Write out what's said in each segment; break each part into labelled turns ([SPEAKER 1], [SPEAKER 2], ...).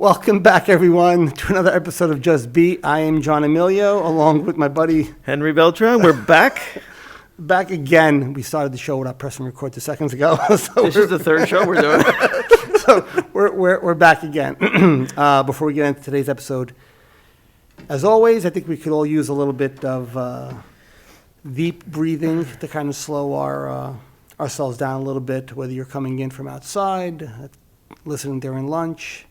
[SPEAKER 1] Welcome back, everyone, to another episode of Just Beat. I am John Emilio, along with my buddy
[SPEAKER 2] Henry Beltran. We're back.
[SPEAKER 1] Back again. We started the show without pressing record 2 seconds ago. So
[SPEAKER 2] This is the third show we're doing.
[SPEAKER 1] So we're back again. Before we get into today's episode, as always, I think we could all use a little bit of deep breathing to kind of slow ourselves down a little bit, whether you're coming in from outside, listening during lunch,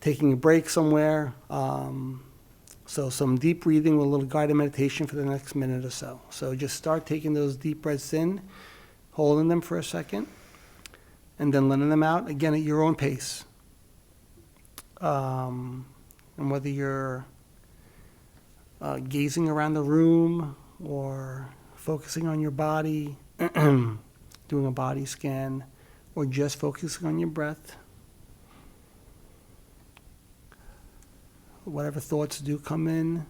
[SPEAKER 1] taking a break somewhere. So some deep breathing with a little guided meditation for the next minute or so. So just start taking those deep breaths in, holding them for a second, and then letting them out, again, at your own pace. And whether you're gazing around the room or focusing on your body, doing a body scan, or just focusing on your breath, whatever thoughts do come in,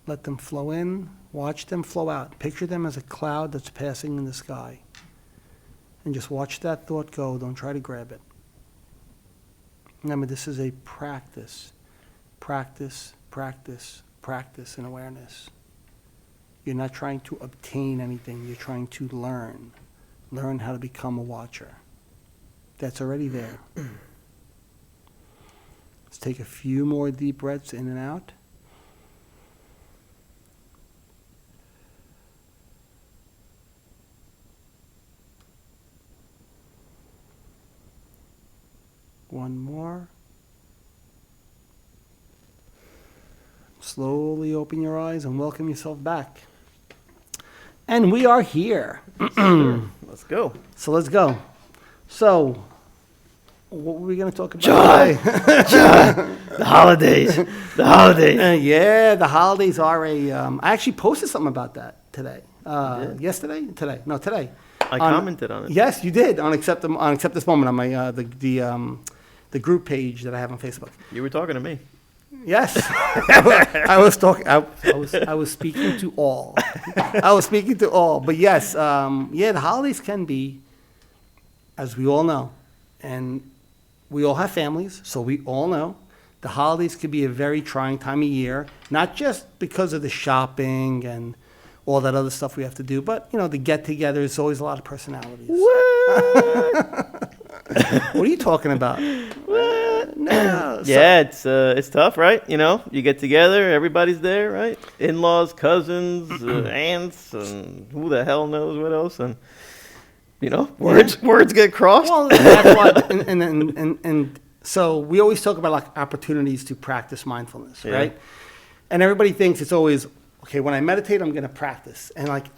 [SPEAKER 1] let them flow in, watch them flow out. Picture them as a cloud that's passing in the sky. And just watch that thought go. Don't try to grab it. Remember, this is a practice. Practice, practice, practice in awareness. You're not trying to obtain anything. You're trying to learn. Learn how to become a watcher. That's already there. Let's take a few more deep breaths in and out. One more. Slowly open your eyes and welcome yourself back. And we are here.
[SPEAKER 2] Let's go.
[SPEAKER 1] So let's go. So, what were we going to talk about
[SPEAKER 2] John!
[SPEAKER 1] today?
[SPEAKER 2] John! The holidays. The holidays.
[SPEAKER 1] Yeah, the holidays are I actually posted something about that today. Yesterday? Today. No, today.
[SPEAKER 2] I commented on it.
[SPEAKER 1] Yes, you did on Accept This Moment on my the group page that I have on Facebook.
[SPEAKER 2] You were talking to me.
[SPEAKER 1] Yes, I was talking. I was speaking to all. I was speaking to all. But yes, the holidays can be, as we all know, and we all have families, so we all know, the holidays could be a very trying time of year. Not just because of the shopping and all that other stuff we have to do, but the get-together is always a lot of personalities.
[SPEAKER 2] What?
[SPEAKER 1] What are you talking about?
[SPEAKER 2] What?
[SPEAKER 1] No.
[SPEAKER 2] Yeah, it's tough, right? You get together, everybody's there, right? In-laws, cousins, aunts, and who the hell knows what else, and words get crossed.
[SPEAKER 1] Well, that's why, and so we always talk about like opportunities to practice mindfulness, right? And everybody thinks it's always, okay, when I meditate, I'm going to practice. And like,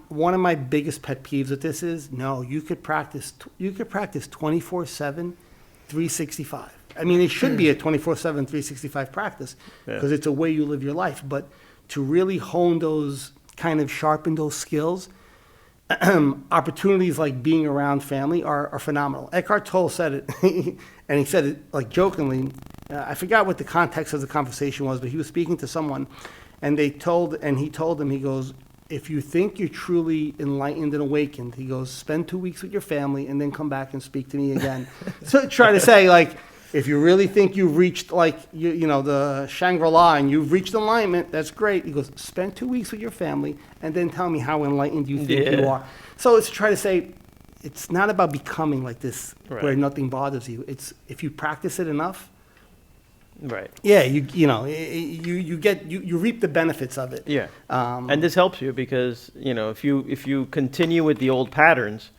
[SPEAKER 1] one of my biggest pet peeves with this is, no, you could practice 24/7, 365. I mean, it should be a 24/7, 365 practice because it's a way you live your life. But to really hone those, kind of sharpen those skills, opportunities like being around family are phenomenal. Eckhart Tolle said it, and he said it like jokingly. I forgot what the context of the conversation was, but he was speaking to someone. And he told him, he goes, if you think you're truly enlightened and awakened, he goes, spend 2 weeks with your family and then come back and speak to me again. So try to say, like, if you really think you've reached, like, the Shangri-La and you've reached enlightenment, that's great. He goes, spend 2 weeks with your family and then tell me how enlightened you think you are. So it's to try to say, it's not about becoming like this where nothing bothers you. It's if you practice it enough.
[SPEAKER 2] Right.
[SPEAKER 1] Yeah, you reap the benefits of it.
[SPEAKER 2] Yeah. And this helps you because, if you continue with the old patterns,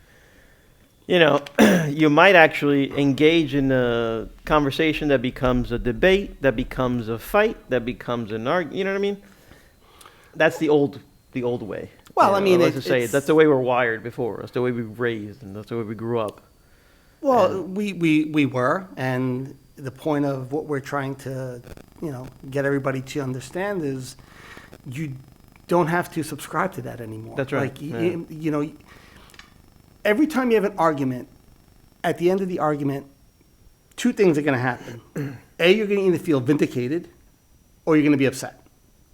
[SPEAKER 2] you might actually engage in a conversation that becomes a debate, that becomes a fight, that becomes an argument. You know what I mean? That's the old way.
[SPEAKER 1] Well, I mean,
[SPEAKER 2] that's the way we're wired before. That's the way we were raised, and that's the way we grew up.
[SPEAKER 1] Well, we were, and the point of what we're trying to, get everybody to understand is you don't have to subscribe to that anymore.
[SPEAKER 2] That's right.
[SPEAKER 1] Like, every time you have an argument, at the end of the argument, two things are going to happen. A, you're going to either feel vindicated or you're going to be upset.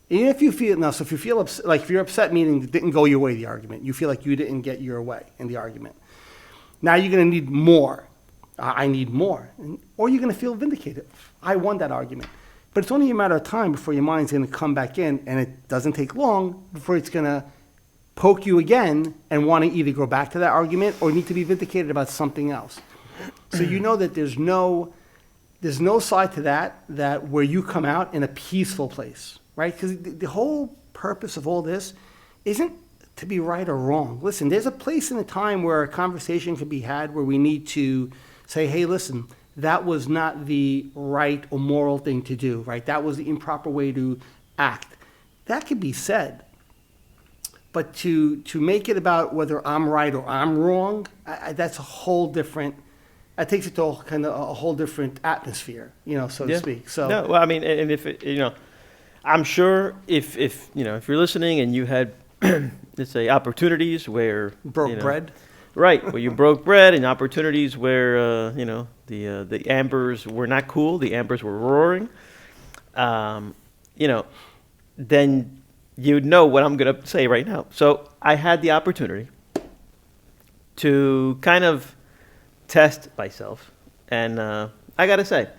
[SPEAKER 1] Even if you feel, if you feel upset, like if you're upset, meaning it didn't go your way, the argument, you feel like you didn't get your way in the argument. Now you're going to need more I need more. Or you're going to feel vindicated. I won that argument. But it's only a matter of time before your mind's going to come back in, and it doesn't take long before it's going to poke you again and want to either go back to that argument or need to be vindicated about something else. So you know that there's no side to that where you come out in a peaceful place, right? Because the whole purpose of all this isn't to be right or wrong. Listen, there's a place and a time where a conversation can be had where we need to say, hey, listen, that was not the right or moral thing to do, right? That was the improper way to act. That could be said. But to make it about whether I'm right or I'm wrong, that's a whole different, that takes it to a whole different atmosphere, so to speak. So
[SPEAKER 2] no, well, I mean, and if I'm sure if you're listening and you had, let's say, opportunities where
[SPEAKER 1] broke bread.
[SPEAKER 2] Right, where you broke bread, and opportunities where the ambers were not cool, the ambers were roaring, then you'd know what I'm going to say right now. So I had the opportunity to kind of test myself, and I got to say,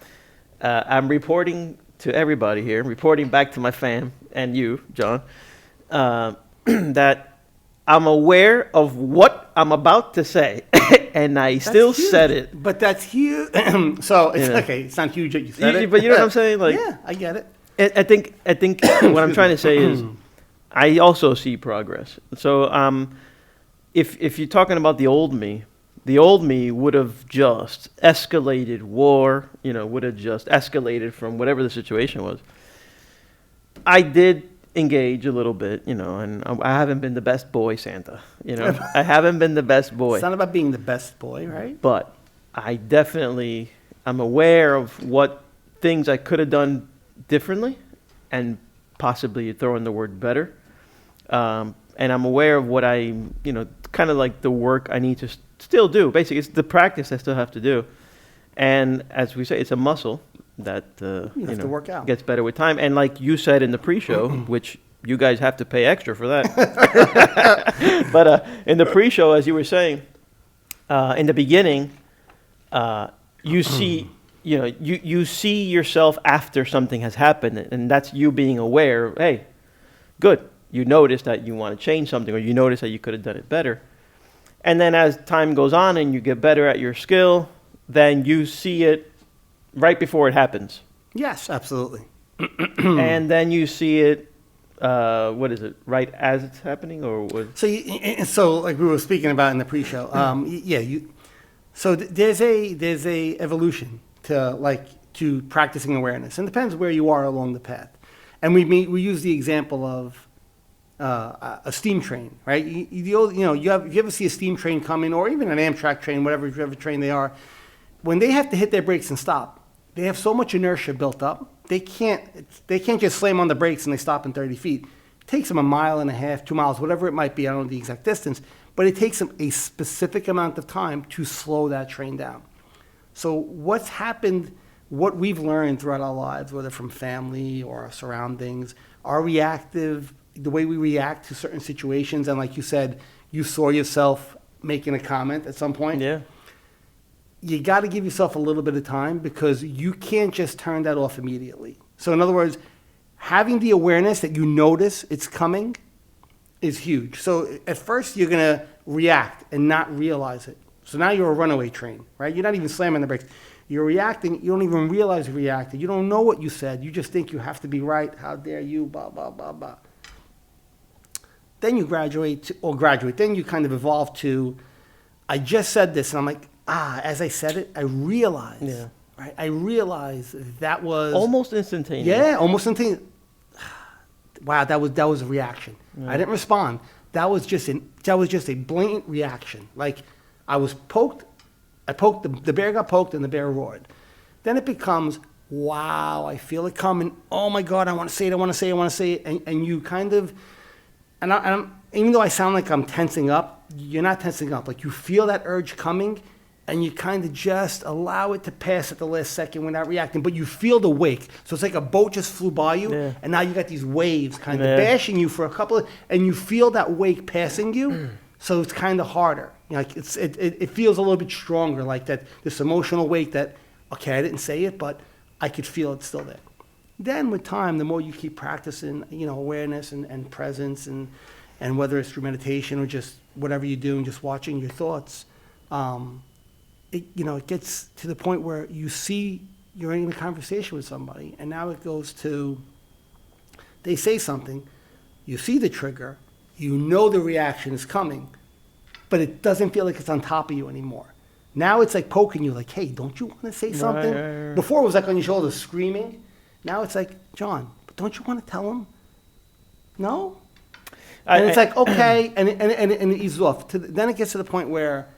[SPEAKER 2] I'm reporting to everybody here, reporting back to my fam and you, John, that I'm aware of what I'm about to say, and I still said it.
[SPEAKER 1] But that's huge. So it's okay. It's not huge that you said it,
[SPEAKER 2] but you know what I'm saying? Like,
[SPEAKER 1] yeah, I get it.
[SPEAKER 2] I think what I'm trying to say is, I also see progress. So if you're talking about the old me would have just escalated war. Would have just escalated from whatever the situation was. I did engage a little bit, and I haven't been the best boy, Santa. I haven't been the best boy.
[SPEAKER 1] It's not about being the best boy, right?
[SPEAKER 2] But I'm aware of what things I could have done differently, and possibly throw in the word better. And I'm aware of what kind of like the work I need to still do. Basically, it's the practice I still have to do. And as we say, it's a muscle that
[SPEAKER 1] you have to work out.
[SPEAKER 2] Gets better with time. And like you said in the pre-show, which you guys have to pay extra for that. But in the pre-show, as you were saying, in the beginning, you see, you see yourself after something has happened, and that's you being aware. Hey, good. You notice that you want to change something, or you notice that you could have done it better. And then as time goes on and you get better at your skill, then you see it right before it happens.
[SPEAKER 1] Yes, absolutely.
[SPEAKER 2] And then you see it, what is it, right as it's happening, or what?
[SPEAKER 1] So like we were speaking about in the pre-show, there's a evolution to practicing awareness, and it depends where you are along the path. And we use the example of a steam train, right? You ever see a steam train coming, or even an Amtrak train, whatever train they are, when they have to hit their brakes and stop, they have so much inertia built up, they can't just slam on the brakes and they stop in 30 feet. It takes them 1.5 miles, 2 miles, whatever it might be, I don't know the exact distance, but it takes them a specific amount of time to slow that train down. So what's happened, what we've learned throughout our lives, whether from family or our surroundings, the way we react to certain situations, and like you said, you saw yourself making a comment at some point.
[SPEAKER 2] Yeah.
[SPEAKER 1] You got to give yourself a little bit of time, because you can't just turn that off immediately. So in other words, having the awareness that you notice it's coming is huge. So at first you're going to react and not realize it. So now you're a runaway train, right? You're not even slamming the brakes. You're reacting. You don't even realize you reacted. You don't know what you said. You just think you have to be right. How dare you, blah, blah, blah, blah. Then you then you kind of evolve to, I just said this, and I'm like, as I said it, I realized, right? I realized that was
[SPEAKER 2] almost instantaneous.
[SPEAKER 1] Yeah, almost instantaneous. Wow, that was a reaction. Yeah. I didn't respond. That was just a blatant reaction. Like I was poked. The bear got poked, and the bear roared. Then it becomes, wow, I feel it coming. Oh my God, I want to say it. And you kind of, even though I sound like I'm tensing up, you're not tensing up. Like you feel that urge coming, and you kind of just allow it to pass at the last second without reacting, but you feel the wake. So it's like a boat just flew by you, and now you got these waves kind of bashing you for a couple of, and you feel that wake passing you, So it's kind of harder. Like it feels a little bit stronger, like that this emotional weight that, okay, I didn't say it, but I could feel it still there. Then with time, the more you keep practicing, awareness and presence and whether it's through meditation or just whatever you do and just watching your thoughts, it gets to the point where you see you're in a conversation with somebody, and now it goes to, they say something, you see the trigger, you know the reaction is coming, but it doesn't feel like it's on top of you anymore. Now it's like poking you, like, hey, don't you want to say something?
[SPEAKER 2] Right.
[SPEAKER 1] Before it was like on your shoulder screaming. Now it's like, John, but don't you want to tell him? No? And it's like, okay, and it eases off. Then it gets to the point where,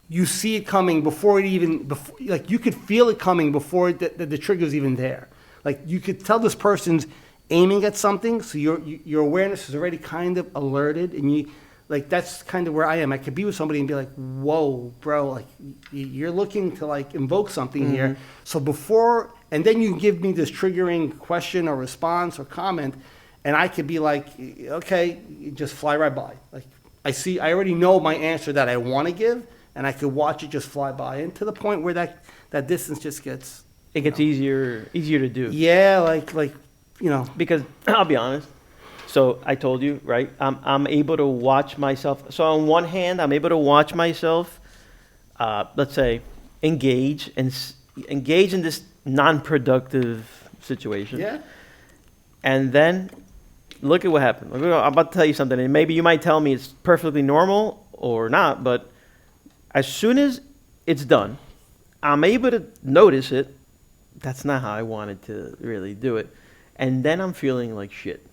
[SPEAKER 1] you see it coming before it even, like you could feel it coming before the trigger's even there. Like you could tell this person's aiming at something, so your awareness is already kind of alerted, and like that's kind of where I am. I could be with somebody and be like, whoa, bro, like you're looking to like invoke something here. So before, and then you give me this triggering question or response or comment, and I could be like, okay, just fly right by. Like I already know my answer that I want to give, and I could watch it just fly by, and to the point where that distance just gets.
[SPEAKER 2] It gets easier to do.
[SPEAKER 1] Yeah, like
[SPEAKER 2] Because I'll be honest. So I told you, right? I'm able to watch myself. So on one hand, I'm able to watch myself, let's say, engage in this non-productive situation.
[SPEAKER 1] Yeah.
[SPEAKER 2] And then look at what happened. I'm about to tell you something, and maybe you might tell me it's perfectly normal or not, but as soon as it's done, I'm able to notice it. That's not how I wanted to really do it. And then I'm feeling like shit.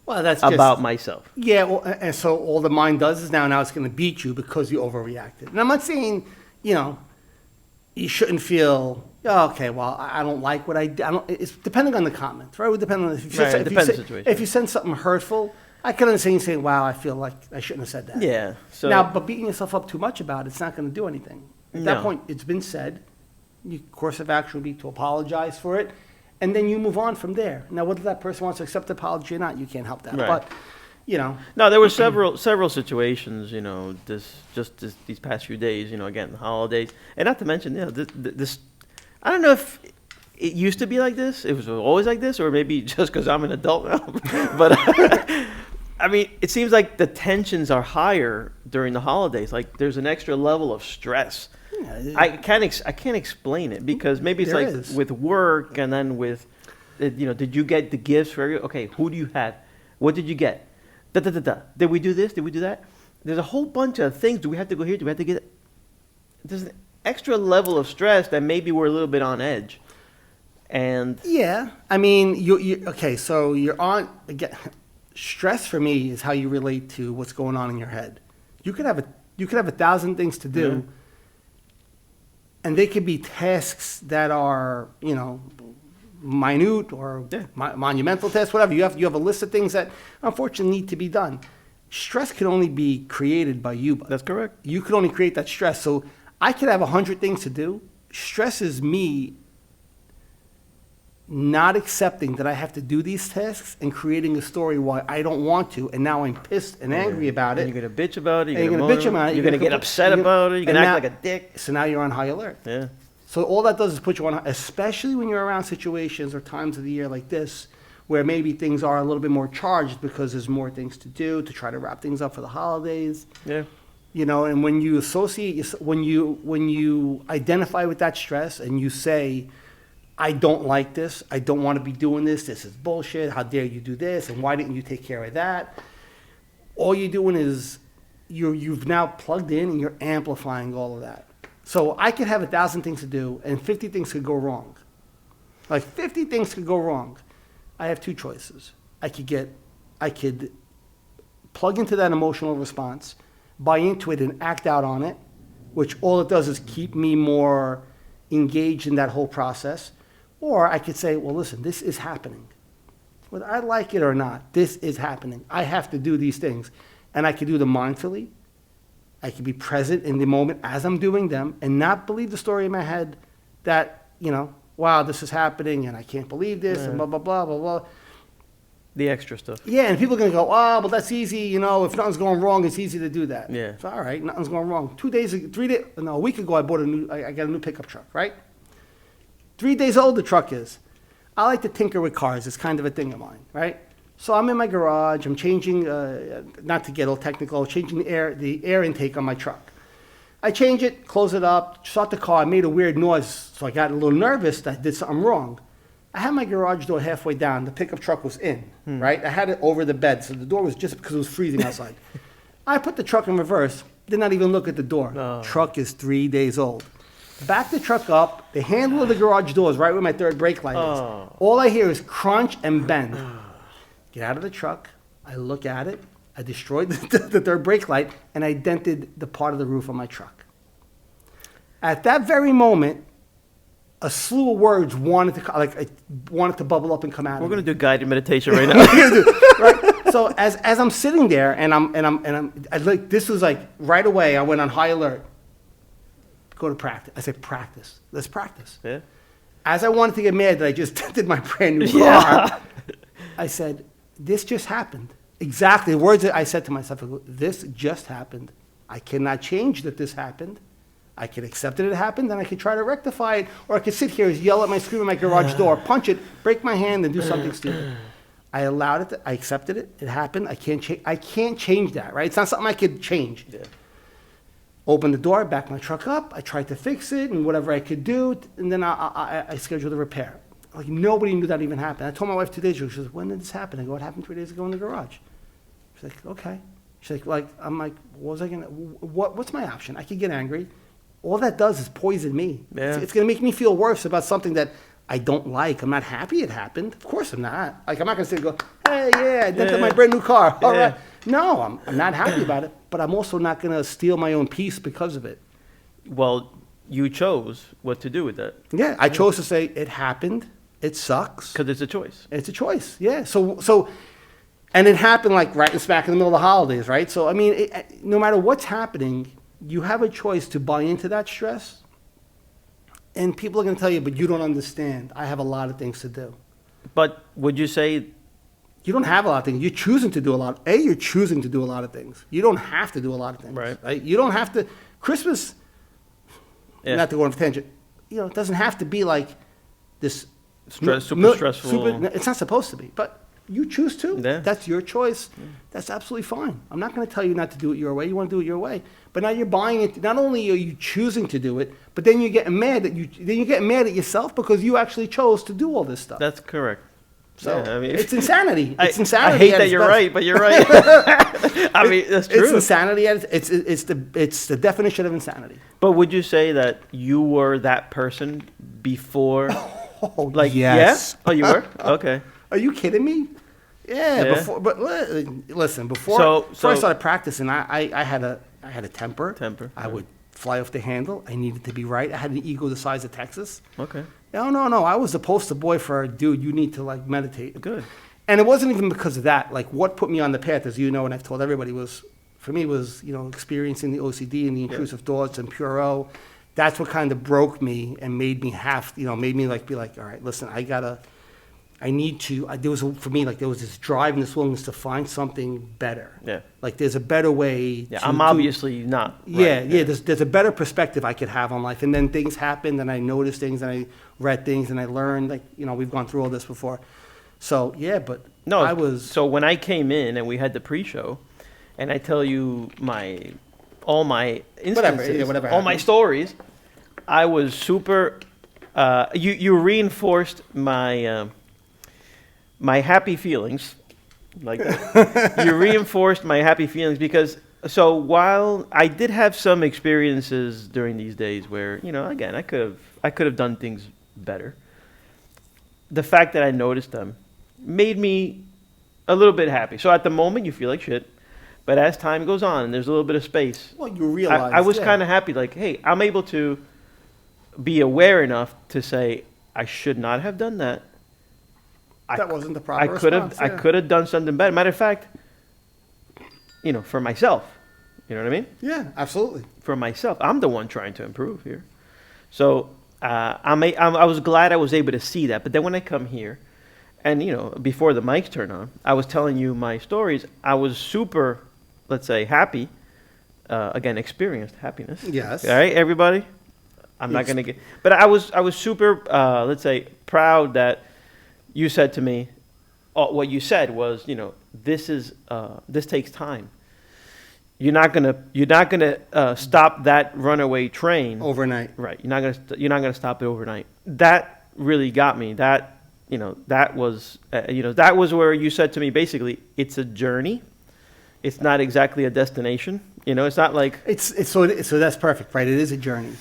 [SPEAKER 1] Well, that's
[SPEAKER 2] about
[SPEAKER 1] just,
[SPEAKER 2] myself.
[SPEAKER 1] Yeah, well, and so all the mind does is now it's going to beat you because you overreacted. And I'm not saying, you shouldn't feel, oh, okay, well, I don't like what I don't. It's depending on the comment, right? It would depend on
[SPEAKER 2] It depends on the situation.
[SPEAKER 1] If you send something hurtful, I can understand you saying, wow, I feel like I shouldn't have said that.
[SPEAKER 2] Yeah. So
[SPEAKER 1] now, but beating yourself up too much about it's not going to do anything. At that
[SPEAKER 2] No.
[SPEAKER 1] point, it's been said. Your course of action would be to apologize for it, and then you move on from there. Now, whether that person wants to accept the apology or not, you can't help that.
[SPEAKER 2] Right.
[SPEAKER 1] But,
[SPEAKER 2] No, there were several situations, these past few days, again, the holidays, and not to mention, this. I don't know if it used to be like this. It was always like this, or maybe just because I'm an adult now. But I mean, it seems like the tensions are higher during the holidays. Like there's an extra level of stress. I can't explain it because maybe it's
[SPEAKER 1] There
[SPEAKER 2] like
[SPEAKER 1] is.
[SPEAKER 2] with work and then with, did you get the gifts for okay, who do you have? What did you get? Da, da, da, da. Did we do this? Did we do that? There's a whole bunch of things. Do we have to go here? Do we have to get it? There's an extra level of stress that maybe we're a little bit on edge. And
[SPEAKER 1] yeah, I mean, okay, so you're on, again, stress for me is how you relate to what's going on in your head. You could have 1,000 things to do,
[SPEAKER 2] Yeah.
[SPEAKER 1] and they could be tasks that are, minute or
[SPEAKER 2] Yeah.
[SPEAKER 1] monumental tasks, whatever. You have a list of things that unfortunately need to be done. Stress can only be created by you.
[SPEAKER 2] that's correct.
[SPEAKER 1] You can only create that stress. So I could have 100 things to do. Stress is me not accepting that I have to do these tasks and creating a story why I don't want to, and now I'm pissed and angry about
[SPEAKER 2] And
[SPEAKER 1] it.
[SPEAKER 2] you're going to bitch about it.
[SPEAKER 1] And you're gonna bitch about it,
[SPEAKER 2] You're going to get upset about it. You're going to
[SPEAKER 1] and
[SPEAKER 2] act
[SPEAKER 1] now-
[SPEAKER 2] like a dick.
[SPEAKER 1] So now you're on high alert.
[SPEAKER 2] Yeah.
[SPEAKER 1] So all that does is put you on, especially when you're around situations or times of the year like this, where maybe things are a little bit more charged because there's more things to do to try to wrap things up for the holidays.
[SPEAKER 2] Yeah.
[SPEAKER 1] And when you when you identify with that stress and you say, I don't like this, I don't want to be doing this is bullshit, how dare you do this, and why didn't you take care of that? All you're doing is you've now plugged in and you're amplifying all of that. So I could have 1,000 things to do and 50 things could go wrong. Like 50 things could go wrong. I have two choices. I could plug into that emotional response, buy into it and act out on it, which all it does is keep me more engaged in that whole process. Or I could say, well, listen, this is happening. Whether I like it or not, this is happening. I have to do these things. And I could do them mindfully. I could be present in the moment as I'm doing them and not believe the story in my head that, wow, this is happening and I can't believe this and blah, blah, blah, blah, blah.
[SPEAKER 2] The extra stuff.
[SPEAKER 1] Yeah, and people are going to go, oh, well, that's easy. You know, if nothing's going wrong, it's easy to do that.
[SPEAKER 2] Yeah.
[SPEAKER 1] So, all right, nothing's going wrong. A week ago, I got a new pickup truck, right? 3 days old the truck is. I like to tinker with cars. It's kind of a thing of mine, right? So I'm in my garage. I'm changing, not to get all technical, changing the air intake on my truck. I change it, close it up, start the car. I made a weird noise, so I got a little nervous that I did something wrong. I had my garage door halfway down. The pickup truck was in, right? I had it over the bed, so the door was just because it was freezing outside. I put the truck in reverse, did not even look at the door.
[SPEAKER 2] Oh.
[SPEAKER 1] Truck is 3 days old. Back the truck up, the handle of the garage door is right where my third brake light is.
[SPEAKER 2] Oh.
[SPEAKER 1] All I hear is crunch and bend. Get out of the truck, I look at it, I destroyed the third brake light, and I dented the part of the roof on my truck. At that very moment, a slew of words wanted to bubble up and come out.
[SPEAKER 2] We're
[SPEAKER 1] of me.
[SPEAKER 2] going to do guided meditation right now.
[SPEAKER 1] Right? So as I'm sitting there this was like right away. I went on high alert. Go to practice. I said, practice. Let's practice.
[SPEAKER 2] Yeah.
[SPEAKER 1] As I wanted to get mad that I just dented my brand new car,
[SPEAKER 2] Yeah.
[SPEAKER 1] I said, this just happened. Exactly the words that I said to myself. I go, this just happened. I cannot change that this happened. I could accept that it happened, and I could try to rectify it, or I could sit here, yell at scream at my garage door, punch it, break my hand, and do something stupid. I allowed it. I accepted it. It happened. I can't change that, right? It's not something I could change.
[SPEAKER 2] Yeah.
[SPEAKER 1] Open the door, back my truck up. I tried to fix it and whatever I could do, and then I scheduled a repair. Like nobody knew that even happened. I told my wife 2 days ago. She says, "When did this happen?" I go, "It happened 3 days ago in the garage." She's like, "Okay." She's like, I'm like, what was I gonna? What's my option? I could get angry. All that does is poison me.
[SPEAKER 2] Yeah.
[SPEAKER 1] It's going to make me feel worse about something that I don't like. I'm not happy it happened. Of course I'm not. Like, I'm not going to sit and go, hey, yeah, I dented my brand new car. All
[SPEAKER 2] Yeah.
[SPEAKER 1] right. No, I'm not happy about it, but I'm also not going to steal my own peace because of it.
[SPEAKER 2] Well, you chose what to do with that
[SPEAKER 1] Yeah, I chose to say it happened. It sucks.
[SPEAKER 2] because it's a choice.
[SPEAKER 1] It's a choice. Yeah. So, and it happened like right smack in the middle of the holidays, right? So, I mean, no matter what's happening, you have a choice to buy into that stress. And people are going to tell you, but you don't understand. I have a lot of things to do.
[SPEAKER 2] But would you say,
[SPEAKER 1] You don't have a lot of things. You're choosing to do a lot. You're choosing to do a lot of things. You don't have to do a lot of things.
[SPEAKER 2] Right.
[SPEAKER 1] You don't have to. Christmas,
[SPEAKER 2] yeah,
[SPEAKER 1] not to go on a tangent, it doesn't have to be like this.
[SPEAKER 2] super stressful?
[SPEAKER 1] It's not supposed to be, but you choose to.
[SPEAKER 2] Yeah.
[SPEAKER 1] That's your choice. That's absolutely fine. I'm not going to tell you not to do it your way. You want to do it your way. But now you're buying it. Not only are you choosing to do it, but then you're getting mad at yourself because you actually chose to do all this stuff.
[SPEAKER 2] That's correct.
[SPEAKER 1] So
[SPEAKER 2] Yeah, I mean,
[SPEAKER 1] it's insanity. It's insanity.
[SPEAKER 2] I hate
[SPEAKER 1] at
[SPEAKER 2] that
[SPEAKER 1] its
[SPEAKER 2] you're
[SPEAKER 1] best.
[SPEAKER 2] right, but you're right. I mean, that's
[SPEAKER 1] It's
[SPEAKER 2] true.
[SPEAKER 1] insanity. It's the definition of insanity.
[SPEAKER 2] But would you say that you were that person before?
[SPEAKER 1] Oh,
[SPEAKER 2] Like,
[SPEAKER 1] yes.
[SPEAKER 2] yeah? Oh, you were? Okay.
[SPEAKER 1] Are you kidding me? Yeah.
[SPEAKER 2] Yeah.
[SPEAKER 1] Listen. Before
[SPEAKER 2] So-
[SPEAKER 1] I started practicing, I had a temper. I
[SPEAKER 2] yeah.
[SPEAKER 1] would fly off the handle. I needed to be right. I had an ego the size of Texas.
[SPEAKER 2] Okay.
[SPEAKER 1] No. I was the poster boy for, dude, you need to like meditate.
[SPEAKER 2] Good.
[SPEAKER 1] And it wasn't even because of that. Like what put me on the path, as you know, and I've told everybody, was experiencing the OCD and the intrusive thoughts and Puro. That's what kind of broke me and made me be like, all right, listen, there was this drive and this willingness to find something better.
[SPEAKER 2] Yeah.
[SPEAKER 1] Like there's a better way.
[SPEAKER 2] Yeah,
[SPEAKER 1] to
[SPEAKER 2] I'm
[SPEAKER 1] do-
[SPEAKER 2] obviously not.
[SPEAKER 1] Yeah,
[SPEAKER 2] right.
[SPEAKER 1] yeah. There's a better perspective I could have on life, and then things happened, and I noticed things, and I read things, and I learned. Like we've gone through all this before. So yeah, but
[SPEAKER 2] No,
[SPEAKER 1] I was.
[SPEAKER 2] So when I came in and we had the pre-show, and I tell you all my instances,
[SPEAKER 1] whatever
[SPEAKER 2] all my
[SPEAKER 1] happened.
[SPEAKER 2] stories, I was super. You reinforced my my happy feelings, like you reinforced my happy feelings because. So while I did have some experiences during these days where again I could have done things better. The fact that I noticed them made me a little bit happy. So at the moment you feel like shit, but as time goes on and there's a little bit of space,
[SPEAKER 1] Well, you realize.
[SPEAKER 2] I was
[SPEAKER 1] yeah.
[SPEAKER 2] kind of happy. Like, hey, I'm able to be aware enough to say I should not have done that.
[SPEAKER 1] That wasn't the proper
[SPEAKER 2] I could have.
[SPEAKER 1] response,
[SPEAKER 2] I
[SPEAKER 1] yeah.
[SPEAKER 2] could have done something better. Matter of fact, for myself. You know what I mean?
[SPEAKER 1] Yeah, absolutely.
[SPEAKER 2] For myself, I'm the one trying to improve here. So I was glad I was able to see that. But then when I come here, and before the mics turned on, I was telling you my stories. I was super, let's say, happy. Again, experienced happiness.
[SPEAKER 1] Yes.
[SPEAKER 2] All right, everybody. I'm not gonna but I was super, let's say, proud that you said to me, what you said was, this takes time. You're not gonna stop that runaway train
[SPEAKER 1] Overnight.
[SPEAKER 2] Right. You're not gonna stop it overnight. That really got me. That that was that was where you said to me basically, it's a journey. It's not exactly a destination. It's not like
[SPEAKER 1] So that's perfect, right? It is a journey.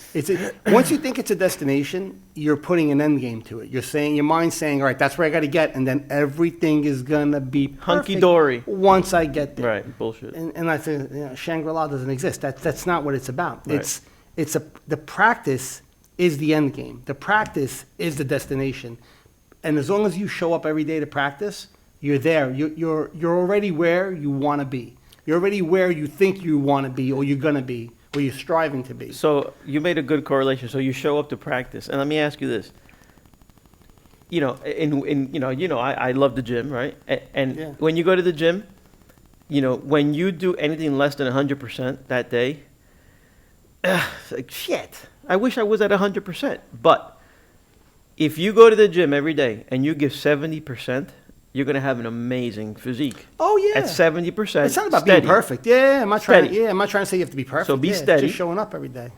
[SPEAKER 1] Once you think it's a destination, you're putting an end game to it. You're saying, your mind's saying, all right, that's where I got to get, and then everything is gonna be perfect
[SPEAKER 2] hunky-dory
[SPEAKER 1] once I get there.
[SPEAKER 2] right. Bullshit.
[SPEAKER 1] And I say, Shangri-La doesn't exist. That's not what it's about.
[SPEAKER 2] Right.
[SPEAKER 1] The practice is the end game. The practice is the destination. And as long as you show up every day to practice, you're there. You're already where you want to be. You're already where you think you want to be, or you're gonna be, or you're striving to be.
[SPEAKER 2] So you made a good correlation. So you show up to practice, and let me ask you this. I love the gym, right? And
[SPEAKER 1] Yeah.
[SPEAKER 2] when you go to the gym, when you do anything less than 100% that day, it's like shit. I wish I was at 100%. But if you go to the gym every day and you give 70%, you're gonna have an amazing physique.
[SPEAKER 1] Oh yeah.
[SPEAKER 2] At 70%.
[SPEAKER 1] It's not about
[SPEAKER 2] steady.
[SPEAKER 1] being perfect. Yeah, I'm not trying.
[SPEAKER 2] Steady.
[SPEAKER 1] I'm not trying to say you have to be perfect.
[SPEAKER 2] So be
[SPEAKER 1] Yeah,
[SPEAKER 2] steady.
[SPEAKER 1] It's just showing up every day.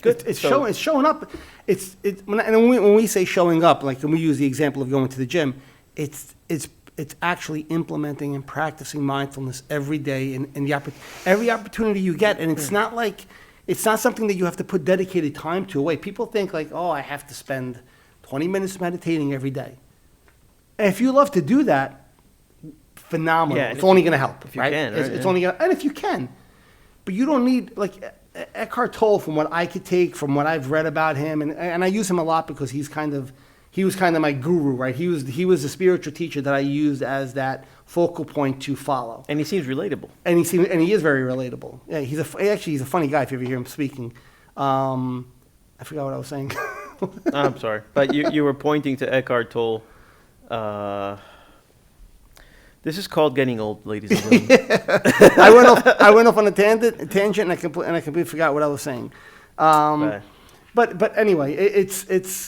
[SPEAKER 2] Good.
[SPEAKER 1] It's
[SPEAKER 2] So-
[SPEAKER 1] showing up. When we say showing up, like when we use the example of going to the gym, it's actually implementing and practicing mindfulness every day, and every opportunity you get. And it's not something that you have to put dedicated time to away. People think like, oh, I have to spend 20 minutes meditating every day. And if you love to do that, phenomenal.
[SPEAKER 2] Yeah,
[SPEAKER 1] It's
[SPEAKER 2] if
[SPEAKER 1] only
[SPEAKER 2] you-
[SPEAKER 1] going to help,
[SPEAKER 2] if you
[SPEAKER 1] right?
[SPEAKER 2] can, right,
[SPEAKER 1] It's
[SPEAKER 2] yeah.
[SPEAKER 1] only going to, and if you can, but you don't need like Eckhart Tolle. From what I could take, from what I've read about him, and I use him a lot because he was kind of my guru, right? He was the spiritual teacher that I used as that focal point to follow.
[SPEAKER 2] And he seems relatable.
[SPEAKER 1] And he is very relatable. Yeah, he's a funny guy if you ever hear him speaking. I forgot what I was saying.
[SPEAKER 2] I'm sorry, but you were pointing to Eckhart Tolle. This is called getting old, ladies and gentlemen.
[SPEAKER 1] I went off on a tangent, and I completely forgot what I was saying.
[SPEAKER 2] Right.
[SPEAKER 1] But anyway, it's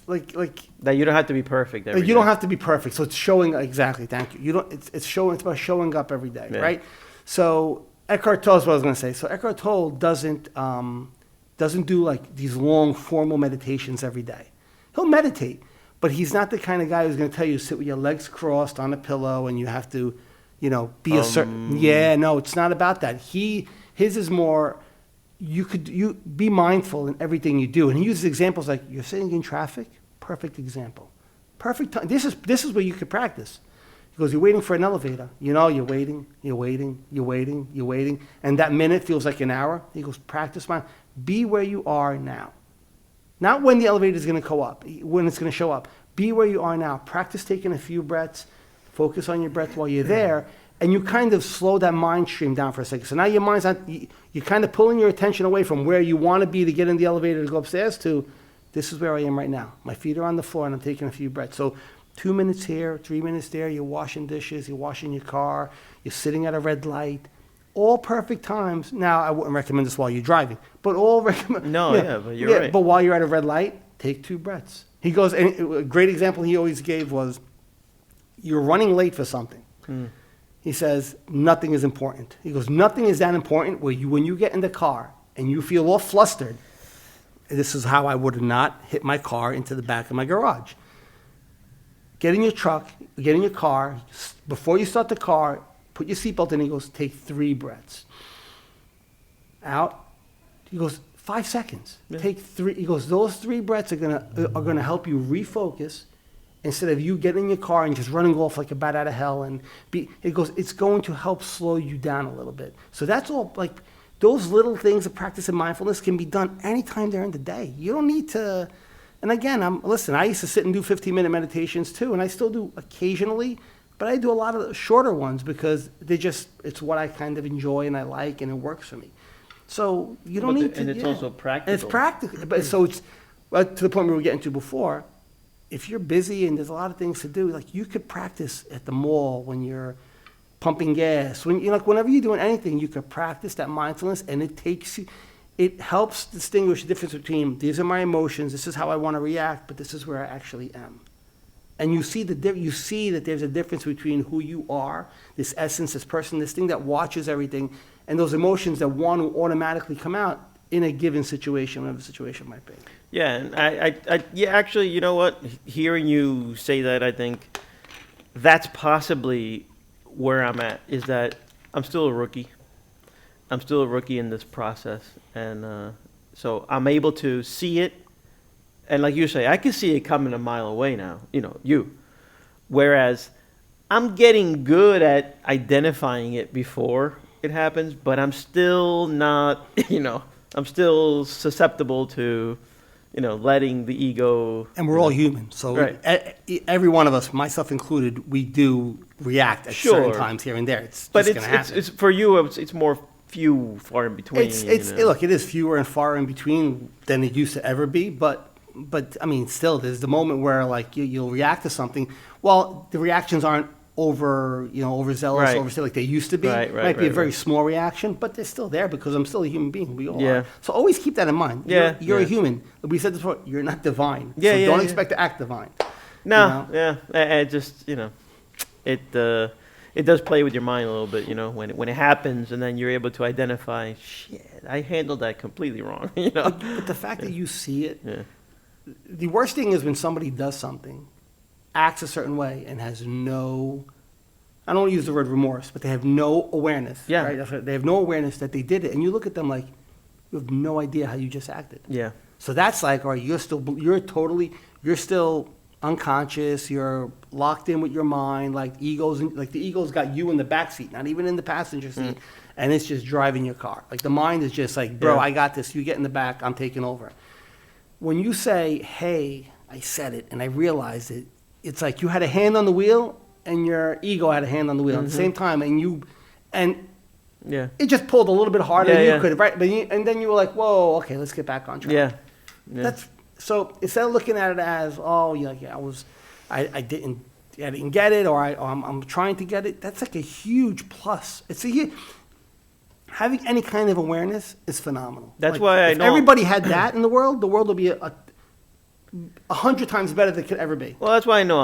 [SPEAKER 1] like
[SPEAKER 2] That you don't have to be perfect every
[SPEAKER 1] you
[SPEAKER 2] day.
[SPEAKER 1] don't have to be perfect. So it's showing exactly. Thank you. You don't. It's about showing up every day,
[SPEAKER 2] Yeah.
[SPEAKER 1] right? So Eckhart Tolle is what I was going to say. So Eckhart Tolle doesn't do like these long formal meditations every day. He'll meditate, but he's not the kind of guy who's going to tell you to sit with your legs crossed on a pillow and you have to, be a certain. Yeah, no, it's not about that. His is more. You be mindful in everything you do, and he uses examples like you're sitting in traffic. Perfect example. Perfect time. This is where you could practice. He goes, you're waiting for an elevator. You're waiting, and that minute feels like an hour. He goes, practice mind. Be where you are now. Not when the elevator is going to go up, when it's going to show up. Be where you are now. Practice taking a few breaths. Focus on your breath while you're there, and you kind of slow that mind stream down for a second. So now your mind's not, you're kind of pulling your attention away from where you want to be to get in the elevator to go upstairs to, this is where I am right now. My feet are on the floor and I'm taking a few breaths. So 2 minutes here, 3 minutes there, you're washing dishes, you're washing your car, you're sitting at a red light. All perfect times. Now, I wouldn't recommend this while you're driving, but all recommend.
[SPEAKER 2] No, yeah, but you're right.
[SPEAKER 1] But while you're at a red light, take 2 breaths. He goes, and a great example he always gave was, you're running late for something. He says, nothing is important. He goes, nothing is that important when you get in the car and you feel all flustered. This is how I would have not hit my car into the back of my garage. Get in your truck, get in your car. Before you start the car, put your seatbelt in. He goes, take 3 breaths. Out. He goes, 5 seconds.
[SPEAKER 2] Yeah.
[SPEAKER 1] Take 3. He goes, those 3 breaths are gonna help you refocus instead of you getting in your car and just running off like a bat out of hell. It goes, it's going to help slow you down a little bit. So that's all, like, those little things of practicing mindfulness can be done anytime during the day. You don't need to, and again, I used to sit and do 15-minute meditations too, and I still do occasionally, but I do a lot of the shorter ones because it's what I kind of enjoy and I like and it works for me. So you don't need to.
[SPEAKER 2] And it's also practical.
[SPEAKER 1] And it's practical. But so it's to the point we were getting to before. if you're busy and there's a lot of things to do, like you could practice at the mall when you're pumping gas, when you like whenever you're doing anything, you could practice that mindfulness, and it helps distinguish the difference between these are my emotions, this is how I want to react, but this is where I actually am. And you see you see that there's a difference between who you are, this essence, this person, this thing that watches everything, and those emotions that want to automatically come out in a given situation, whatever the situation might be.
[SPEAKER 2] Yeah, and yeah, actually, you know what? Hearing you say that, I think that's possibly where I'm at, is that I'm still a rookie. I'm still a rookie in this process. And so I'm able to see it. And like you say, I can see it coming a mile away now, you. Whereas I'm getting good at identifying it before it happens, but I'm still not, I'm still susceptible to, letting the ego.
[SPEAKER 1] And we're all human, so
[SPEAKER 2] Right.
[SPEAKER 1] Every one of us, myself included, we do react at certain
[SPEAKER 2] Sure.
[SPEAKER 1] times here and there. It's
[SPEAKER 2] But
[SPEAKER 1] just going to happen.
[SPEAKER 2] it's for you, it's more few, far in between.
[SPEAKER 1] Look, it is fewer and far in between than it used to ever be, but I mean, still, there's the moment where like you'll react to something. Well, the reactions aren't overzealous,
[SPEAKER 2] Right.
[SPEAKER 1] overzealous like they used to be.
[SPEAKER 2] Right,
[SPEAKER 1] It might be a
[SPEAKER 2] right,
[SPEAKER 1] very
[SPEAKER 2] right.
[SPEAKER 1] small reaction, but they're still there because I'm still a human being. We all
[SPEAKER 2] Yeah.
[SPEAKER 1] are. So always keep that in mind.
[SPEAKER 2] Yeah,
[SPEAKER 1] You're a
[SPEAKER 2] yeah.
[SPEAKER 1] human. We said this before. You're not divine.
[SPEAKER 2] Yeah,
[SPEAKER 1] so
[SPEAKER 2] yeah,
[SPEAKER 1] don't
[SPEAKER 2] yeah.
[SPEAKER 1] expect to act divine.
[SPEAKER 2] No,
[SPEAKER 1] You know?
[SPEAKER 2] yeah, I just it does play with your mind a little bit, when it happens, and then you're able to identify, shit, I handled that completely wrong,
[SPEAKER 1] But the fact that you see it,
[SPEAKER 2] Yeah.
[SPEAKER 1] the worst thing is when somebody does something, acts a certain way, and has no, I don't want to use the word remorse, but they have no awareness.
[SPEAKER 2] Yeah.
[SPEAKER 1] Right? That's right. They have no awareness that they did it. And you look at them like, you have no idea how you just acted.
[SPEAKER 2] Yeah.
[SPEAKER 1] So that's like, all right, you're still unconscious, you're locked in with your mind, like the ego's got you in the back seat, not even in the passenger seat, and it's just driving your car. Like the mind is just like, bro,
[SPEAKER 2] Yeah.
[SPEAKER 1] I got this, you get in the back, I'm taking over. When you say, hey, I said it and I realized it, it's like you had a hand on the wheel and your ego had a hand on the wheel at the same time, and
[SPEAKER 2] Yeah.
[SPEAKER 1] it just pulled a little bit harder
[SPEAKER 2] Yeah,
[SPEAKER 1] than
[SPEAKER 2] yeah.
[SPEAKER 1] you could have, right? And then you were like, whoa, okay, let's get back on track.
[SPEAKER 2] Yeah. Yeah.
[SPEAKER 1] That's so instead of looking at it as, oh, I didn't get it, or I'm trying to get it. That's like a huge plus. Having any kind of awareness is phenomenal.
[SPEAKER 2] That's
[SPEAKER 1] Like,
[SPEAKER 2] why I
[SPEAKER 1] if
[SPEAKER 2] know-
[SPEAKER 1] everybody had that in the world would be 100 times better than it could ever be.
[SPEAKER 2] Well, that's why I know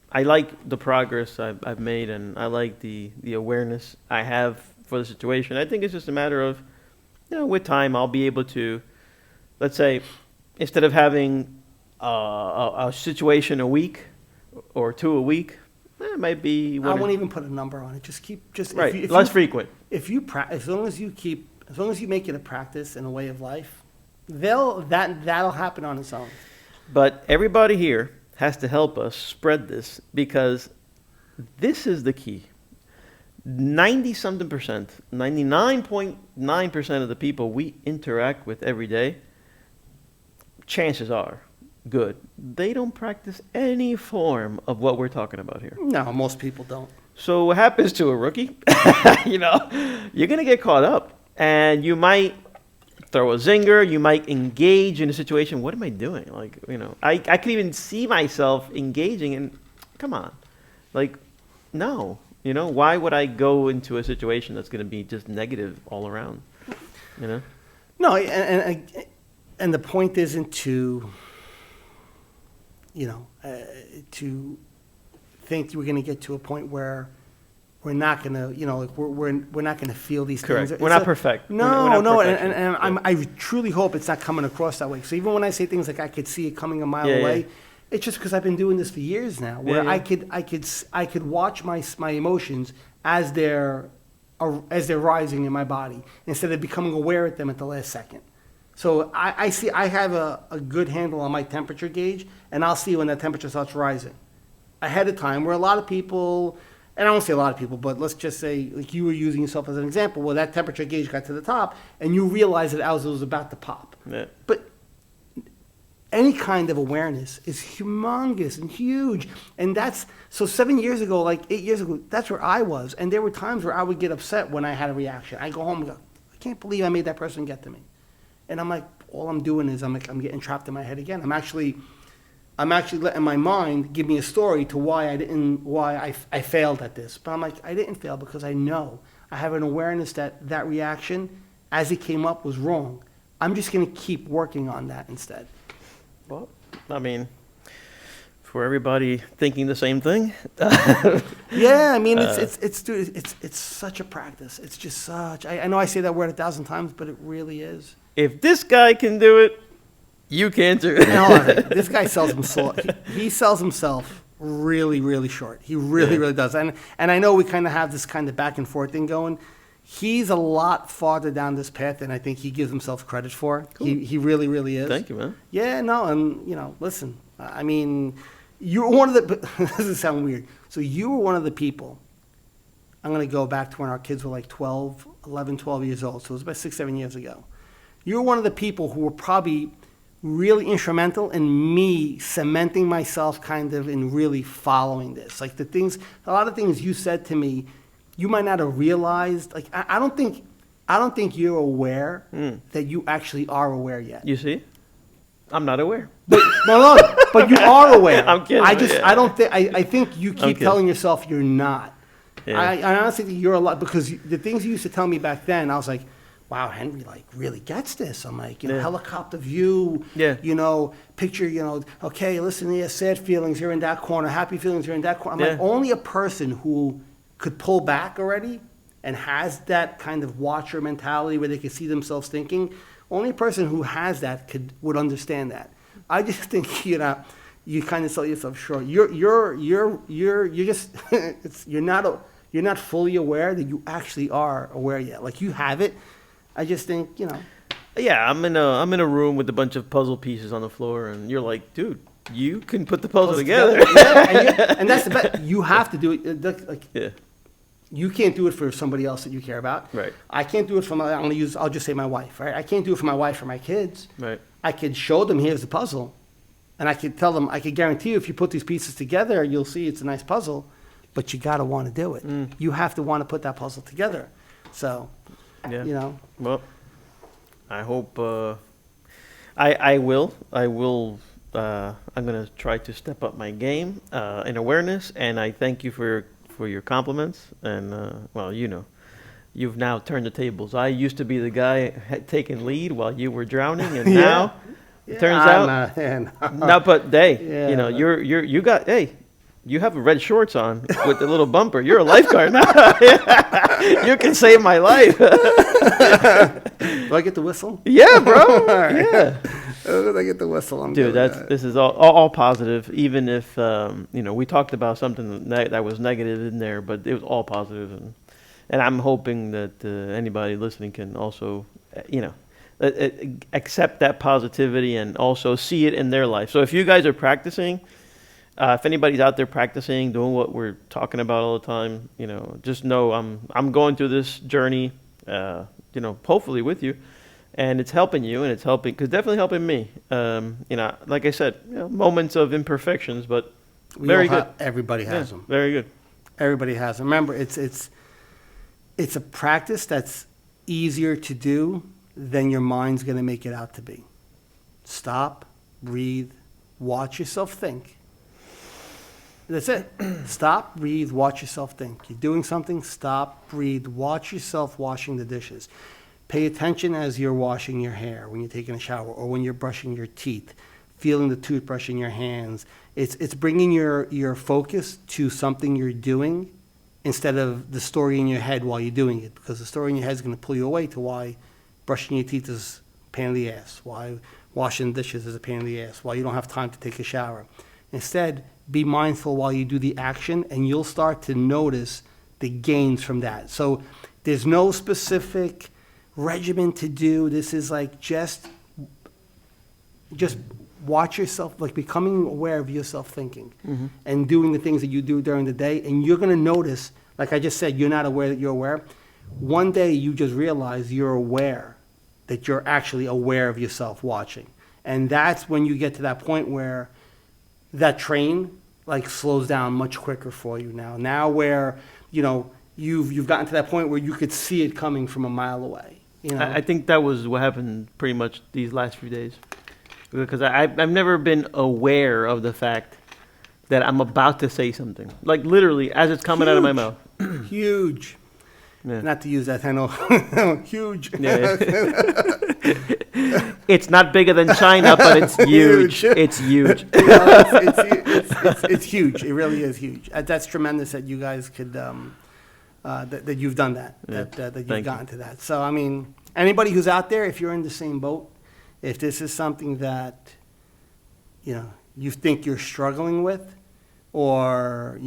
[SPEAKER 2] I like the progress I've made, and I like the awareness I have for the situation. I think it's just a matter of, with time, I'll be able to, let's say, instead of having a situation a week or two a week, it might be
[SPEAKER 1] I won't even put a number on it.
[SPEAKER 2] right,
[SPEAKER 1] if
[SPEAKER 2] less frequent.
[SPEAKER 1] as long as you make it a practice and a way of life, that'll happen on its own.
[SPEAKER 2] But everybody here has to help us spread this, because this is the key. 90-something percent, 99.9% of the people we interact with every day, chances are good, they don't practice any form of what we're talking about here.
[SPEAKER 1] No, most people don't.
[SPEAKER 2] So what happens to a rookie? You're going to get caught up, and you might throw a zinger, you might engage in a situation. What am I doing? I could even see myself engaging, and come on, no. Why would I go into a situation that's going to be just negative all around?
[SPEAKER 1] No, and the point isn't to think we're going to get to a point where we're not going to, we're not going to feel these
[SPEAKER 2] Correct.
[SPEAKER 1] things.
[SPEAKER 2] We're not perfect.
[SPEAKER 1] No,
[SPEAKER 2] We're not
[SPEAKER 1] no,
[SPEAKER 2] perfection.
[SPEAKER 1] and I truly hope it's not coming across that way. So even when I say things like I could see it coming a mile
[SPEAKER 2] Yeah,
[SPEAKER 1] away,
[SPEAKER 2] yeah.
[SPEAKER 1] it's just because I've been doing this for years now, where
[SPEAKER 2] Yeah, yeah.
[SPEAKER 1] I could watch my emotions as they're rising in my body instead of becoming aware of them at the last second. So I have a good handle on my temperature gauge, and I'll see when that temperature starts rising ahead of time, where a lot of people, and I won't say a lot of people, but let's just say, like you were using yourself as an example, where that temperature gauge got to the top, and you realized that as it was about to pop.
[SPEAKER 2] Yeah.
[SPEAKER 1] But any kind of awareness is humongous and huge. And so 7 years ago, 8 years ago, that's where I was. And there were times where I would get upset when I had a reaction. I go home and go, I can't believe I made that person get to me. And I'm like, all I'm doing is I'm getting trapped in my head again. I'm actually I'm actually letting my mind give me a story to why I failed at this. But I'm like, I didn't fail because I know. I have an awareness that that reaction, as it came up, was wrong. I'm just going to keep working on that instead.
[SPEAKER 2] Well, I mean, for everybody thinking the same thing.
[SPEAKER 1] Yeah, I mean, it's such a practice. It's just such. I know I say that word 1,000 times, but it really is.
[SPEAKER 2] If this guy can do it, you can too.
[SPEAKER 1] And hold on, this guy sells himself. He sells himself really, really short. He really, really does. And I know we kind of have this kind of back and forth thing going. He's a lot farther down this path than I think he gives himself credit for.
[SPEAKER 2] Cool.
[SPEAKER 1] He really, really is.
[SPEAKER 2] Thank you, man.
[SPEAKER 1] Yeah, no, and listen. I mean, you were one of the. This doesn't sound weird. So you were one of the people. I'm going to go back to when our kids were like 11, 12 years old. So it was about 6, 7 years ago. You were one of the people who were probably really instrumental in me cementing myself kind of in really following this. Like a lot of things you said to me, you might not have realized. Like I don't think you're aware that you actually are aware yet.
[SPEAKER 2] You see? I'm not aware.
[SPEAKER 1] But but you are aware.
[SPEAKER 2] I'm kidding.
[SPEAKER 1] I think you keep
[SPEAKER 2] kidding.
[SPEAKER 1] telling yourself you're not.
[SPEAKER 2] Yeah.
[SPEAKER 1] I honestly think you're a lot, because the things you used to tell me back then, I was like, wow, Henry really gets this. I'm like,
[SPEAKER 2] Yeah.
[SPEAKER 1] helicopter view,
[SPEAKER 2] Yeah.
[SPEAKER 1] picture, okay, listen here, sad feelings, you're in that corner, happy feelings, you're in that corner. I'm like,
[SPEAKER 2] Yeah.
[SPEAKER 1] only a person who could pull back already and has that kind of watcher mentality where they can see themselves thinking, only a person who has that would understand that. I just think, you kind of sell yourself short. You're just, you're not fully aware that you actually are aware yet. Like, you have it. I just think,
[SPEAKER 2] Yeah, I'm in a room with a bunch of puzzle pieces on the floor, and you're like, dude, you can put the puzzle together.
[SPEAKER 1] Yeah, and that's the best. You have to do it. Like,
[SPEAKER 2] Yeah,
[SPEAKER 1] you can't do it for somebody else that you care about.
[SPEAKER 2] Right.
[SPEAKER 1] I can't do it for I'll just say my wife, right? I can't do it for my wife or my kids.
[SPEAKER 2] right.
[SPEAKER 1] I could show them, here's the puzzle. And I could tell them, I could guarantee you, if you put these pieces together, you'll see it's a nice puzzle. But you got to want to do it. You have to want to put that puzzle together. So,
[SPEAKER 2] Yeah. Well, I hope I will. I'm gonna try to step up my game in awareness, and I thank you for your compliments. And you've now turned the tables. I used to be the guy taking lead while you were drowning, and now it turns out no. But hey,
[SPEAKER 1] Yeah.
[SPEAKER 2] you have red shorts on with the little bumper. You're a lifeguard now. You can save my life.
[SPEAKER 1] Do I get the whistle?
[SPEAKER 2] Yeah, bro. Yeah.
[SPEAKER 1] I get the whistle. I'm
[SPEAKER 2] Dude,
[SPEAKER 1] good.
[SPEAKER 2] this is all positive. Even if we talked about something that was negative in there, but it was all positive, and I'm hoping that anybody listening can also, accept that positivity and also see it in their life. So if you guys are practicing, if anybody's out there practicing, doing what we're talking about all the time, just know I'm going through this journey, hopefully with you. And it's helping you, and it's definitely helping me. Like I said, moments of imperfections, but very good.
[SPEAKER 1] Everybody has them.
[SPEAKER 2] Very good.
[SPEAKER 1] Everybody has them. Remember, it's a practice that's easier to do than your mind's going to make it out to be. Stop, breathe, watch yourself think. That's it. Stop, breathe, watch yourself think. You're doing something, stop, breathe, watch yourself washing the dishes. Pay attention as you're washing your hair, when you're taking a shower, or when you're brushing your teeth, feeling the toothbrush in your hands. It's bringing your focus to something you're doing instead of the story in your head while you're doing it, because the story in your head is going to pull you away to why brushing your teeth is a pain in the ass, why washing dishes is a pain in the ass, why you don't have time to take a shower. Instead, be mindful while you do the action, and you'll start to notice the gains from that. So there's no specific regimen to do. This is like just watch yourself, like becoming aware of yourself thinking and doing the things that you do during the day. And you're going to notice, like I just said, you're not aware that you're aware. One day you just realize you're aware that you're actually aware of yourself watching. And that's when you get to that point where that train like slows down much quicker for you now. Now where, you've gotten to that point where you could see it coming from a mile away.
[SPEAKER 2] I think that was what happened pretty much these last few days. because I've never been aware of the fact that I'm about to say something. Like literally, as it's coming out of my mouth.
[SPEAKER 1] Huge.
[SPEAKER 2] Yeah.
[SPEAKER 1] Not to use that, I know. Huge.
[SPEAKER 2] Yeah. It's not bigger than China, but it's huge.
[SPEAKER 1] Huge.
[SPEAKER 2] It's huge.
[SPEAKER 1] It's huge. It really is huge. That's tremendous that you guys could, that you've done that,
[SPEAKER 2] Yeah.
[SPEAKER 1] that you've
[SPEAKER 2] Thank you.
[SPEAKER 1] gotten to that. So, I mean, anybody who's out there, if you're in the same boat, if this is something that, you think you're struggling with, or,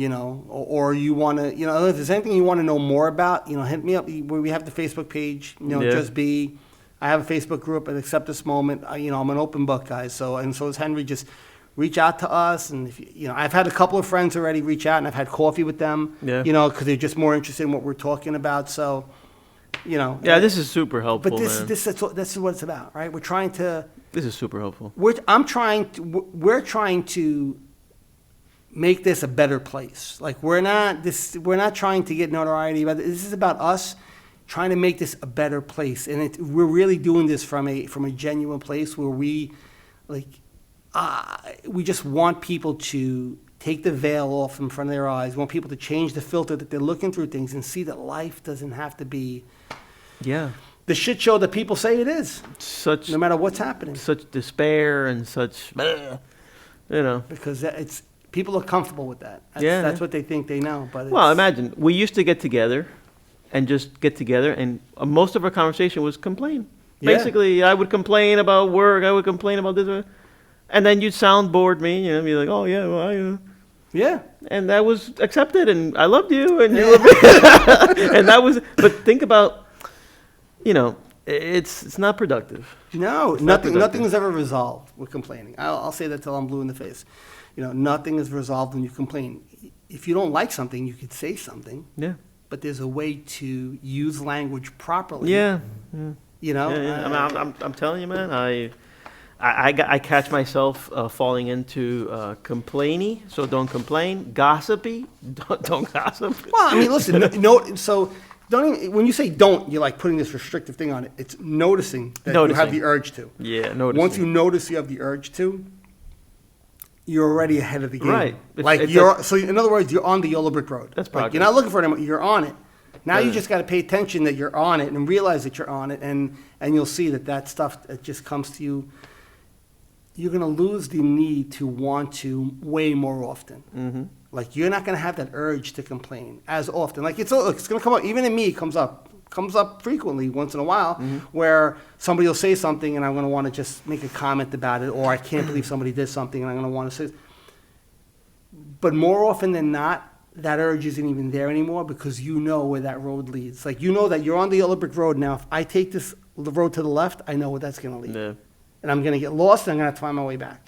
[SPEAKER 1] or you want to, if there's anything you want to know more about, hit me up. We have the Facebook page,
[SPEAKER 2] Yeah.
[SPEAKER 1] Just be. I have a Facebook group at Accept This Moment. I'm an open book, guys. So is Henry. Just reach out to us. And if I've had a couple of friends already reach out, and I've had coffee with them.
[SPEAKER 2] Yeah.
[SPEAKER 1] Because they're just more interested in what we're talking about. So,
[SPEAKER 2] Yeah, this is super helpful,
[SPEAKER 1] But
[SPEAKER 2] man.
[SPEAKER 1] this is what it's about, right? We're trying to.
[SPEAKER 2] This is super helpful.
[SPEAKER 1] We're trying to make this a better place. Like we're not trying to get notoriety, but this is about us trying to make this a better place. And we're really doing this from a genuine place where we just want people to take the veil off in front of their eyes. We want people to change the filter that they're looking through things and see that life doesn't have to be
[SPEAKER 2] Yeah.
[SPEAKER 1] the shit show that people say it is,
[SPEAKER 2] Such
[SPEAKER 1] no matter what's happening.
[SPEAKER 2] such despair and such,
[SPEAKER 1] Because people are comfortable with that.
[SPEAKER 2] Yeah.
[SPEAKER 1] That's what they think they know. But
[SPEAKER 2] Well, imagine we used to get together, and most of our conversation was complain.
[SPEAKER 1] Yeah.
[SPEAKER 2] Basically, I would complain about work. I would complain about this, and then you'd soundboard me. Be like, "Oh yeah, well,
[SPEAKER 1] yeah.
[SPEAKER 2] and that was accepted, and I loved you, and you loved me, and that was. But think about, it's not productive.
[SPEAKER 1] No,
[SPEAKER 2] It's not
[SPEAKER 1] nothing
[SPEAKER 2] productive.
[SPEAKER 1] is ever resolved with complaining. I'll say that till I'm blue in the face. Nothing is resolved when you complain. If you don't like something, you could say something,
[SPEAKER 2] Yeah,
[SPEAKER 1] but there's a way to use language properly.
[SPEAKER 2] yeah.
[SPEAKER 1] Yeah.
[SPEAKER 2] I'm telling you, man. I catch myself falling into complainy, so don't complain. Gossipy, don't gossip.
[SPEAKER 1] Well, I mean, listen. So don't even, when you say don't, you're like putting this restrictive thing on it. It's noticing that you have
[SPEAKER 2] Noticing.
[SPEAKER 1] the urge to.
[SPEAKER 2] Yeah, noticing.
[SPEAKER 1] Once you notice you have the urge to, you're already ahead of the game.
[SPEAKER 2] Right.
[SPEAKER 1] So in other words, you're on the yellow brick road.
[SPEAKER 2] That's
[SPEAKER 1] Like,
[SPEAKER 2] progress.
[SPEAKER 1] you're not looking for it anymore. You're on it. Now you
[SPEAKER 2] Yeah.
[SPEAKER 1] just got to pay attention that you're on it and realize that you're on it, and you'll see that stuff that just comes to you. You're going to lose the need to want to way more often.
[SPEAKER 2] Mm-hmm.
[SPEAKER 1] Like you're not going to have that urge to complain as often. Like it's going to come up. Even in me, it comes up frequently once in a while, where somebody will say something and I'm going to want to just make a comment about it, or I can't believe somebody did something and I'm going to want to say. But more often than not, that urge isn't even there anymore because you know where that road leads. Like you know that you're on the yellow brick road now. If I take the road to the left, I know where that's going to lead,
[SPEAKER 2] Yeah.
[SPEAKER 1] and I'm going to get lost and I'm going to have to find my way back.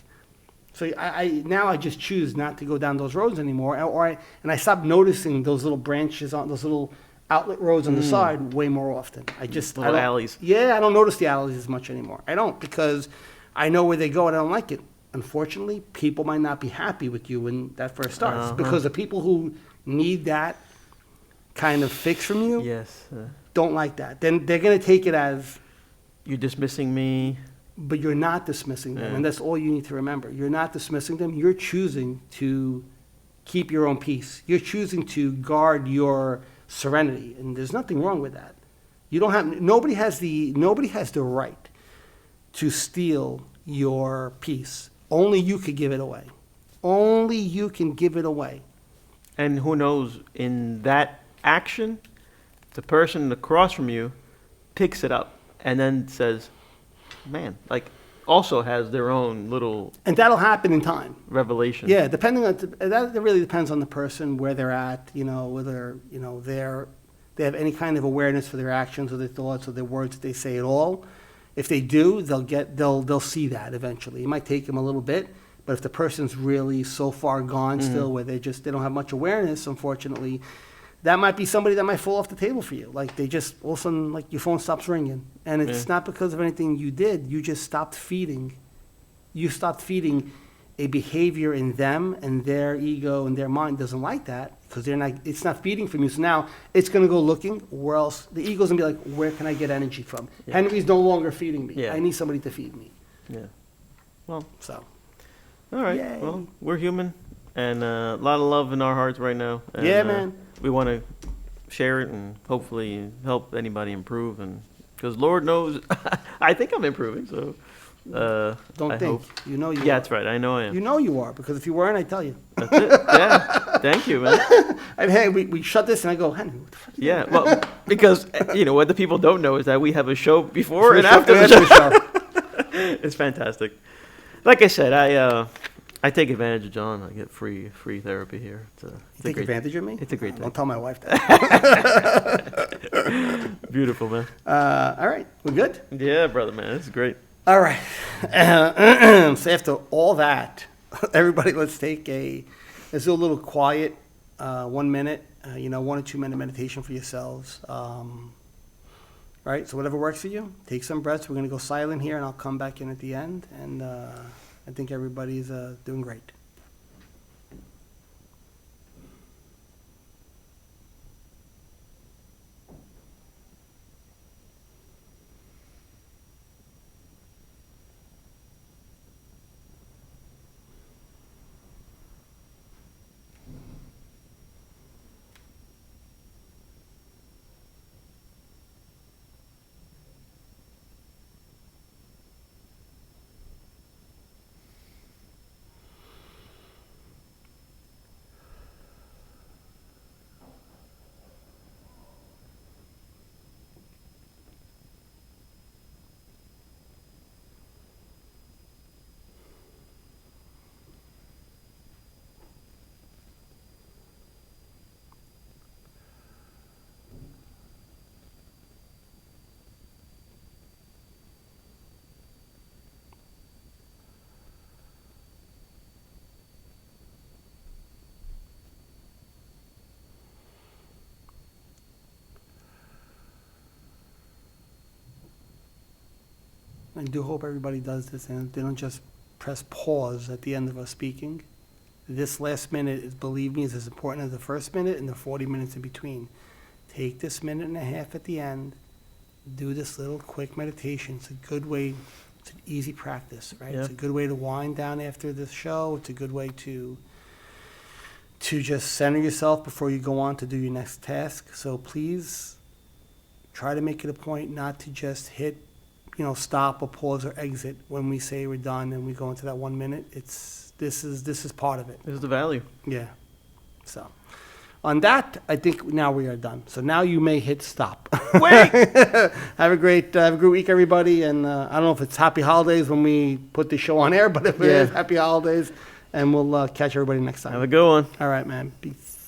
[SPEAKER 1] So I just choose not to go down those roads anymore, and I stop noticing those little branches on those little outlet roads on the side way more often.
[SPEAKER 2] Little
[SPEAKER 1] I don't-
[SPEAKER 2] alleys.
[SPEAKER 1] Yeah, I don't notice the alleys as much anymore. I don't, because I know where they go and I don't like it. Unfortunately, people might not be happy with you when that first starts,
[SPEAKER 2] Uh-huh.
[SPEAKER 1] because the people who need that kind of fix from you
[SPEAKER 2] Yes.
[SPEAKER 1] don't like that. Then they're going to take it as,
[SPEAKER 2] You're dismissing me.
[SPEAKER 1] but you're not dismissing them,
[SPEAKER 2] Yeah.
[SPEAKER 1] and that's all you need to remember. You're not dismissing them. You're choosing to keep your own peace. You're choosing to guard your serenity, and there's nothing wrong with that. Nobody has the right to steal your peace. Only you could give it away. Only you can give it away.
[SPEAKER 2] And who knows, in that action, the person across from you picks it up and then says, man, also has their own little
[SPEAKER 1] And that'll happen in time.
[SPEAKER 2] revelation.
[SPEAKER 1] Yeah, that really depends on the person, where they're at, whether, they have any kind of awareness for their actions or their thoughts or their words that they say at all. If they do, they'll see that eventually. It might take them a little bit, but if the person's really so far gone still where they don't have much awareness, unfortunately, that might be somebody that might fall off the table for you. Like they just, all of a sudden, like your phone stops ringing. And it's not because of anything you did. You just stopped feeding. You stopped feeding a behavior in them, and their ego and their mind doesn't like that because it's not feeding from you. So now it's going to go looking where else. The ego's going to be like, where can I get energy from?
[SPEAKER 2] Yeah.
[SPEAKER 1] Henry's no longer feeding me.
[SPEAKER 2] Yeah.
[SPEAKER 1] I need somebody to feed me.
[SPEAKER 2] Yeah. Well,
[SPEAKER 1] So,
[SPEAKER 2] all right.
[SPEAKER 1] Yay.
[SPEAKER 2] Well, we're human, and a lot of love in our hearts right now. And,
[SPEAKER 1] yeah, man.
[SPEAKER 2] We want to share it and hopefully help anybody improve. And because Lord knows, I think I'm improving. So
[SPEAKER 1] Don't
[SPEAKER 2] I
[SPEAKER 1] think.
[SPEAKER 2] hope.
[SPEAKER 1] You know you
[SPEAKER 2] Yeah,
[SPEAKER 1] are.
[SPEAKER 2] that's right. I know I am.
[SPEAKER 1] You know you are, because if you weren't, I'd tell you.
[SPEAKER 2] That's it. Yeah. Thank you, man.
[SPEAKER 1] And hey, we shut this, and I go, Henry, what the fuck?
[SPEAKER 2] Yeah. Well, because what the people don't know is that we have a show before and
[SPEAKER 1] Show
[SPEAKER 2] after the
[SPEAKER 1] after
[SPEAKER 2] show.
[SPEAKER 1] the show.
[SPEAKER 2] It's fantastic. Like I said, I take advantage of John. I get free therapy here. It's
[SPEAKER 1] You
[SPEAKER 2] a
[SPEAKER 1] take
[SPEAKER 2] great,
[SPEAKER 1] advantage of me?
[SPEAKER 2] It's a great
[SPEAKER 1] Don't
[SPEAKER 2] thing.
[SPEAKER 1] tell my wife that.
[SPEAKER 2] Beautiful, man.
[SPEAKER 1] All right, we good?
[SPEAKER 2] Yeah, brother, man. This is great.
[SPEAKER 1] All right. So after all that, everybody, let's do a little quiet, 1 minute, 1 or 2 minute meditation for yourselves. Right. So whatever works for you, take some breaths. We're gonna go silent here, and I'll come back in at the end. And I think everybody's doing great. I do hope everybody does this and they don't just press pause at the end of us speaking. This last minute, believe me, is as important as the first minute and the 40 minutes in between. Take this minute and a half at the end. Do this little quick meditation. It's a good way. It's an easy practice, right?
[SPEAKER 2] Yeah.
[SPEAKER 1] It's a good way to wind down after the show. It's a good way to just center yourself before you go on to do your next task. So please try to make it a point not to just hit, stop or pause or exit when we say we're done and we go into that 1 minute. This is part of it.
[SPEAKER 2] This is the value.
[SPEAKER 1] Yeah. So on that, I think now we are done. So now you may hit stop.
[SPEAKER 2] Wait.
[SPEAKER 1] Have a great week, everybody. And I don't know if it's happy holidays when we put the show on air, but if it
[SPEAKER 2] Yeah.
[SPEAKER 1] is, happy holidays. And we'll catch everybody next time.
[SPEAKER 2] Have a good one.
[SPEAKER 1] All right, man. Peace.